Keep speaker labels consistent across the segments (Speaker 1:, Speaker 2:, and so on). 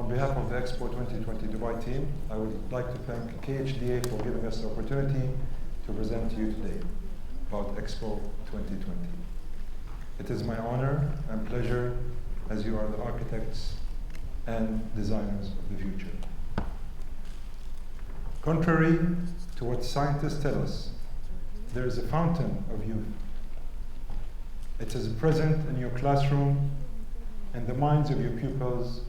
Speaker 1: On behalf of the EXPO 2020 Dubai team, I would like to thank KHDA for giving us the opportunity to present to you today about EXPO 2020. It is my honor and pleasure, as you are the architects and designers of the future. Contrary to what scientists tell us, there is a fountain of youth. It is present in your classroom, in the minds of your pupils,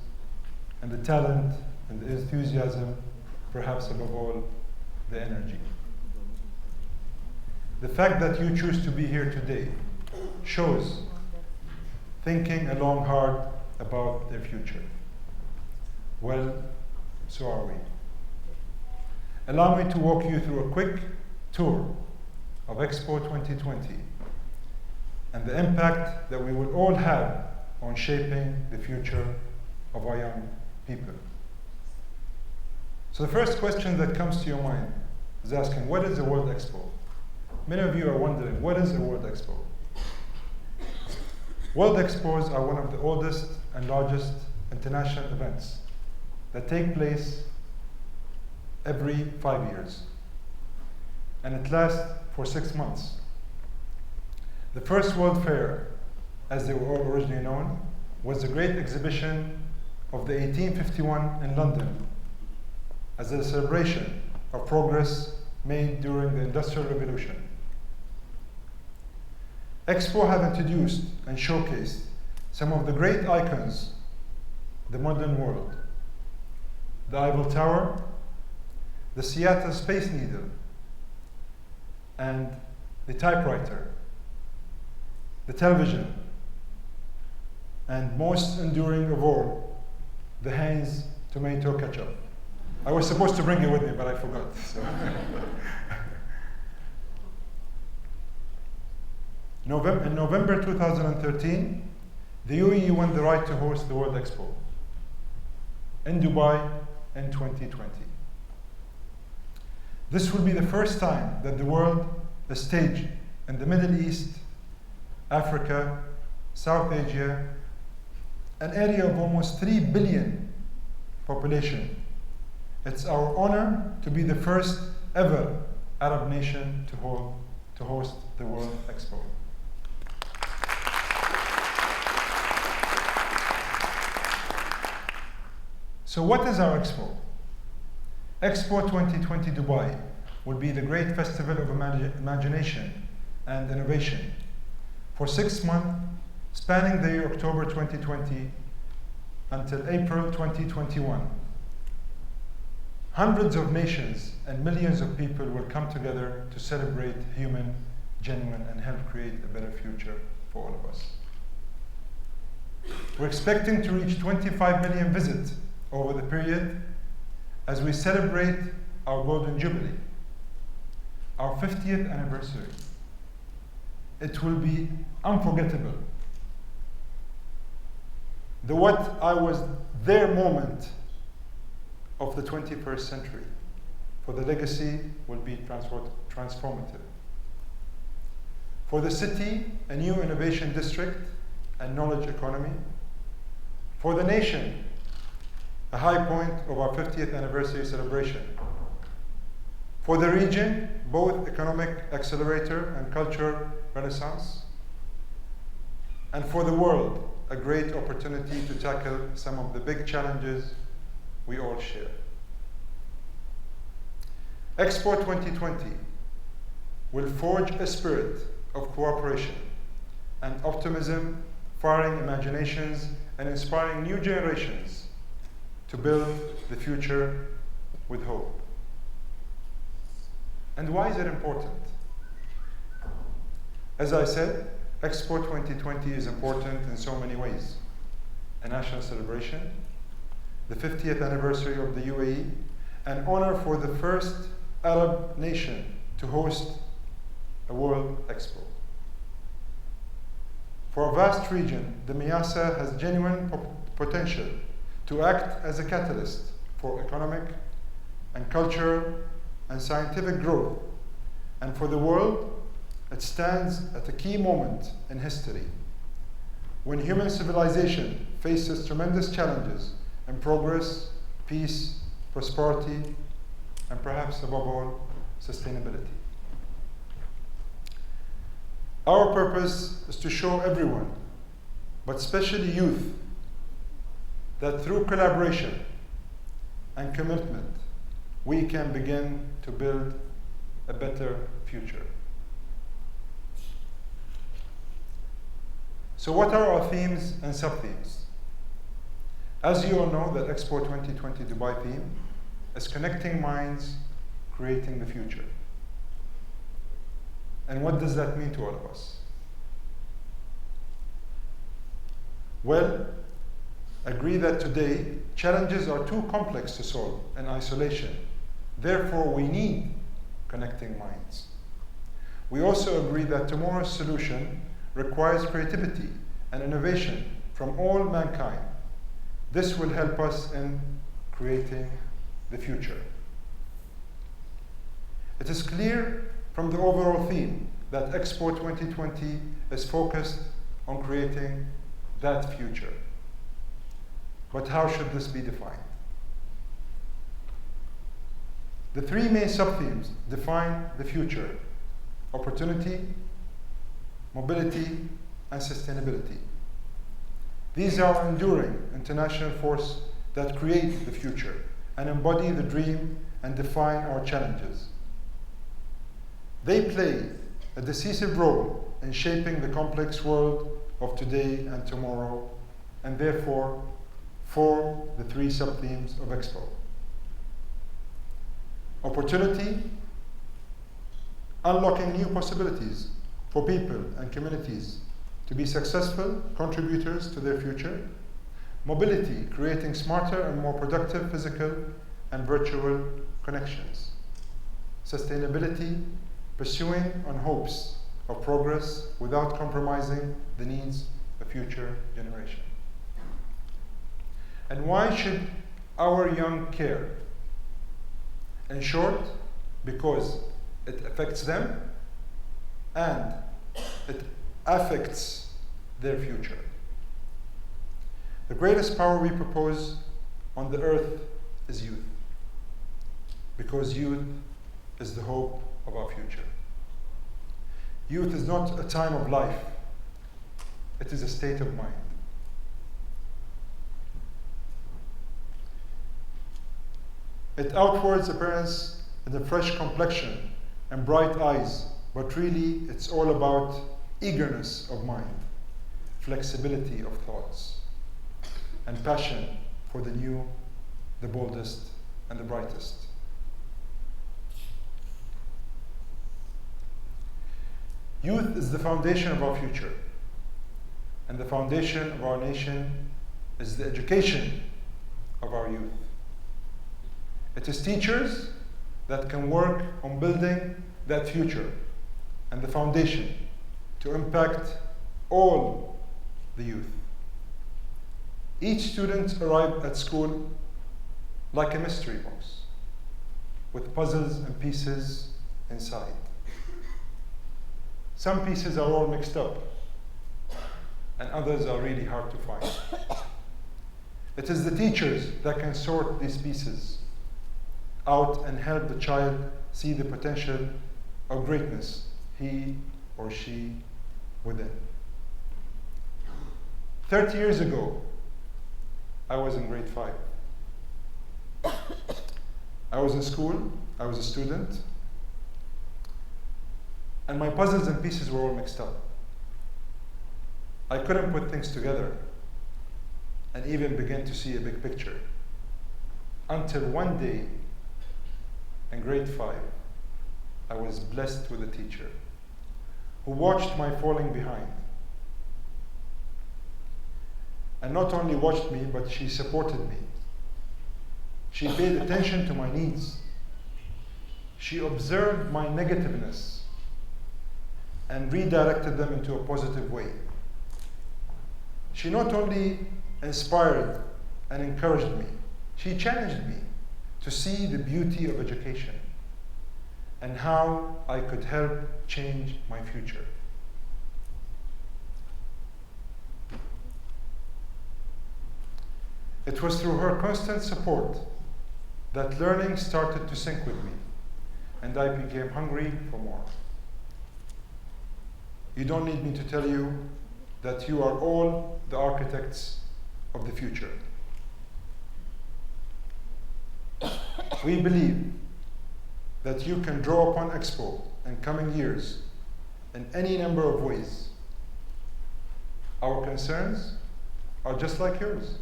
Speaker 1: and the talent and the enthusiasm, perhaps above all, the energy. The fact that you choose to be here today shows thinking along hard about their future. Well, so are we. Allow me to walk you through a quick tour of EXPO 2020 and the impact that we will all have on shaping the future of our young people. So the first question that comes to your mind is asking, what is a World Expo? Many of you are wondering, what is a World Expo? World Expos are one of the oldest and largest international events that take place every 5 years. And it lasts for 6 months. The first World Fair, as they were all originally known, was the great exhibition of the 1851 in London as a celebration of progress made during the Industrial Revolution. EXPO have introduced and showcased some of the great icons of the modern world: the Eiffel Tower, the Seattle Space Needle, and the typewriter, the television, and most enduring of all, the Heinz tomato ketchup. I was supposed to bring it with me, but I forgot. So. In November 2013, the UAE won the right to host the World Expo in Dubai in 2020. This will be the first time that the world is staged in the Middle East, Africa, South Asia, an area of almost 3 billion population. It's our honor to be the first ever Arab nation to host the World Expo. So what is our Expo? Expo 2020 Dubai will be the great festival of imagination and innovation for 6 months, spanning the year October 2020 until April 2021. Hundreds of nations and millions of people will come together to celebrate human, genuine, and help create a better future for all of us. We're expecting to reach 25 million visits over the period as we celebrate our Golden Jubilee, our 50th anniversary. It will be unforgettable. The what I was there moment of the 21st century, for the legacy will be transformative. For the city, a new innovation district and knowledge economy. For the nation, a high point of our 50th anniversary celebration. For the region, both economic accelerator and cultural renaissance. And for the world, a great opportunity to tackle some of the big challenges we all share. EXPO 2020 will forge a spirit of cooperation and optimism, firing imaginations and inspiring new generations to build the future with hope. And why is it important? As I said, EXPO 2020 is important in so many ways. A national celebration, the 50th anniversary of the UAE, an honor for the first Arab nation to host a World Expo. For a vast region, the Miyasa has genuine potential to act as a catalyst for economic and cultural and scientific growth. And for the world, it stands at a key moment in history when human civilization faces tremendous challenges in progress, peace, prosperity, and perhaps above all, sustainability. Our purpose is to show everyone, but especially youth, that through collaboration and commitment, we can begin to build a better future. So what are our themes and sub-themes? As you all know, that Expo 2020 Dubai theme is connecting minds, creating the future. And what does that mean to all of us? Well, agree that today challenges are too complex to solve in isolation. Therefore, we need connecting minds. We also agree that tomorrow's solution requires creativity and innovation from all mankind. This will help us in creating the future. It is clear from the overall theme that Expo 2020 is focused on creating that future. But how should this be defined? The three main sub-themes define the future: opportunity, mobility, and sustainability. These are enduring international forces that create the future and embody the dream and define our challenges. They play a decisive role in shaping the complex world of today and tomorrow, and therefore form the three sub-themes of Expo. Opportunity, unlocking new possibilities for people and communities to be successful contributors to their future. Mobility, creating smarter and more productive physical and virtual connections. Sustainability, pursuing on hopes of progress without compromising the needs of future generations. And why should our young care? In short, because it affects them and it affects their future. The greatest power we propose on the earth is youth, because youth is the hope of our future. Youth is not a time of life, it is a state of mind. It outwards appearance in a fresh complexion and bright eyes, but really it's all about eagerness of mind, flexibility of thoughts, and passion for the new, the boldest, and the brightest. Youth is the foundation of our future, and the foundation of our nation is the education of our youth. It is teachers that can work on building that future and the foundation to impact all the youth. Each student arrives at school like a mystery box with puzzles and pieces inside. Some pieces are all mixed up and others are really hard to find. It is the teachers that can sort these pieces out and help the child see the potential of greatness he or she within. 30 years ago, I was in grade 5. I was in school, I was a student, and my puzzles and pieces were all mixed up. I couldn't put things together and even begin to see a big picture until one day in grade 5, I was blessed with a teacher who watched my falling behind. And not only watched me, but she supported me. She paid attention to my needs. She observed my negativeness and redirected them into a positive way. She not only inspired and encouraged me, she challenged me to see the beauty of education and how I could help change my future. It was through her constant support that learning started to sink with me, and I became hungry for more. You don't need me to tell you that you are all the architects of the future. We believe that you can draw upon EXPO in coming years in any number of ways. Our concerns are just like yours.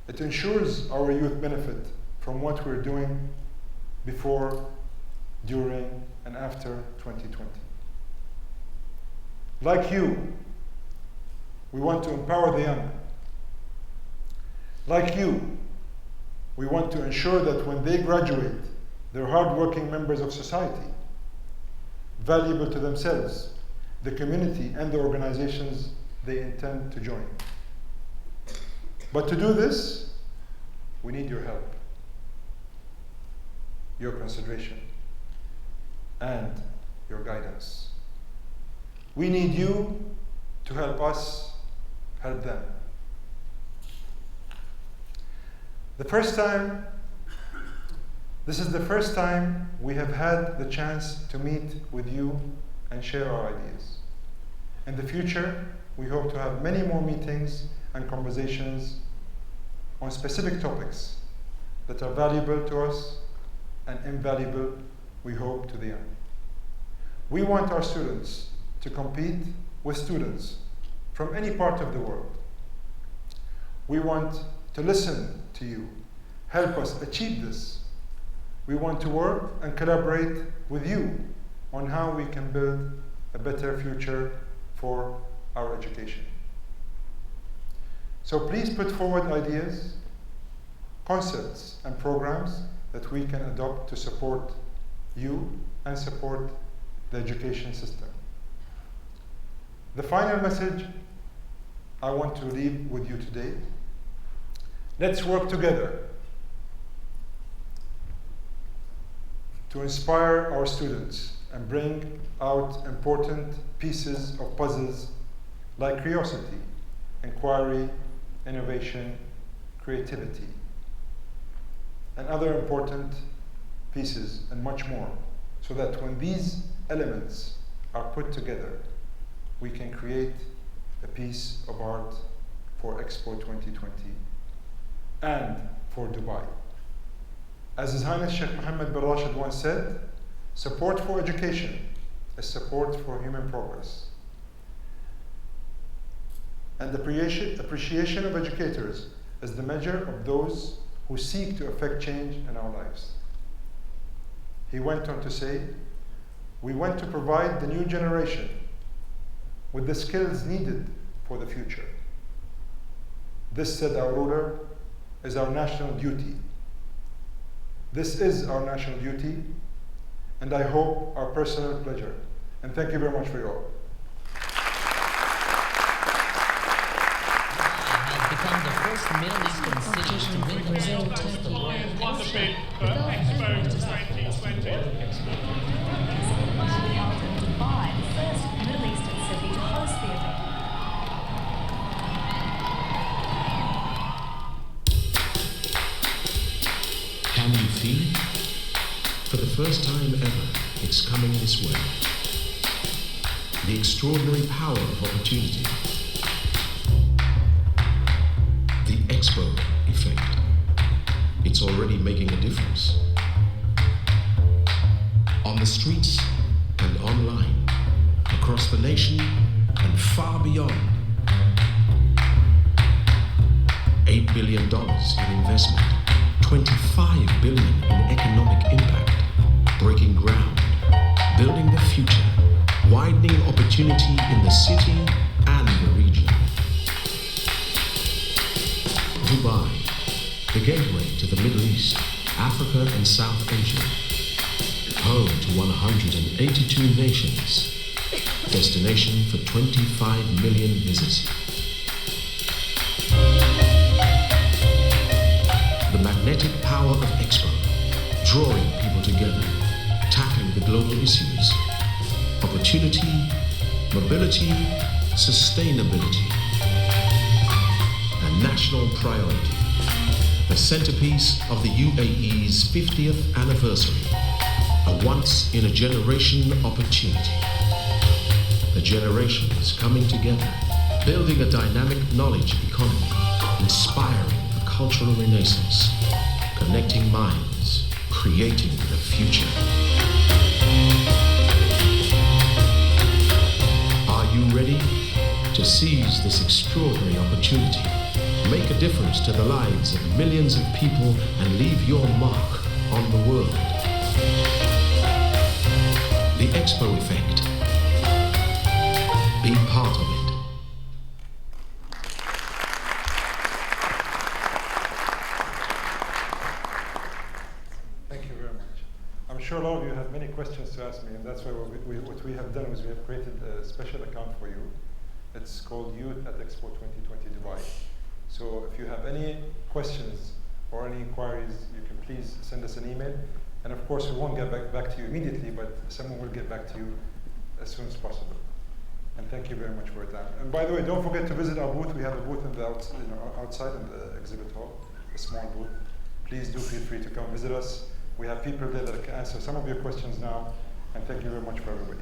Speaker 1: It ensures our youth benefit from what we're doing before, during, and after 2020. Like you, we want to empower the young. Like you, we want to ensure that when they graduate, they're hardworking members of society, valuable to themselves, the community, and the organizations they intend to join. But to do this, we need your help, your consideration, and your guidance. We need you to help us help them. This is the first time we have had the chance to meet with you and share our ideas. In the future, we hope to have many more meetings and conversations on specific topics that are valuable to us and invaluable, we hope, to the young. We want our students to compete with students from any part of the world. We want to listen to you, help us achieve this. We want to work and collaborate with you on how we can build a better future for our education. So please put forward ideas, concepts, and programs that we can adopt to support you and support the education system. The final message I want to leave with you today: let's work together to inspire our students and bring out important pieces of puzzles like curiosity, inquiry, innovation, creativity, and other important pieces, and much more, so that when these elements are put together, we can create a piece of art for Expo 2020 and for Dubai. As His Highness Sheikh Mohammed bin Rashid once said, support for education is support for human progress. And appreciation of educators is the measure of those who seek to effect change in our lives. He went on to say, we want to provide the new generation with the skills needed for the future. This, said our ruler, is our national duty. This is our national duty, and I hope our personal pleasure. And thank you very much for your all.
Speaker 2: Has become the first Middle Eastern city to win the World Title.
Speaker 3: Won the bid for Expo 2020.
Speaker 4: Dubai, the first Middle Eastern city to host the event.
Speaker 5: Can you feel it? For the first time ever, it's coming this way. The extraordinary power of opportunity. The EXPO effect. It's already making a difference. On the streets and online, across the nation and far beyond. $8 billion in investment, 25 billion in economic impact, breaking ground, building the future, widening opportunity in the city and the region. Dubai, the gateway to the Middle East, Africa and South Asia. Home to 182 nations. Destination for 25 million visitors. The magnetic power of EXPO, drawing people together, tackling the global issues. Opportunity, mobility, sustainability. And a national priority, the centerpiece of the UAE's 50th anniversary, a once-in-a-generation opportunity. The generations coming together, building a dynamic knowledge economy, inspiring a cultural renaissance, connecting minds, creating the future. Are you ready to seize this extraordinary opportunity, make a difference to the lives of millions of people, and leave your mark on the world? The EXPO effect. Be part of it.
Speaker 1: Thank you very much. I'm sure a lot of you have many questions to ask me, and that's why what we have done is we have created a special account for you. It's called Youth at Expo 2020 Dubai. So if you have any questions or any inquiries, you can please send us an email. And of course, we won't get back to you immediately, but someone will get back to you as soon as possible. And thank you very much for your time. And by the way, don't forget to visit our booth. We have a booth in the outside in the exhibit hall, a small booth. Please do feel free to come visit us. We have people there that can answer some of your questions now. And thank you very much for everybody.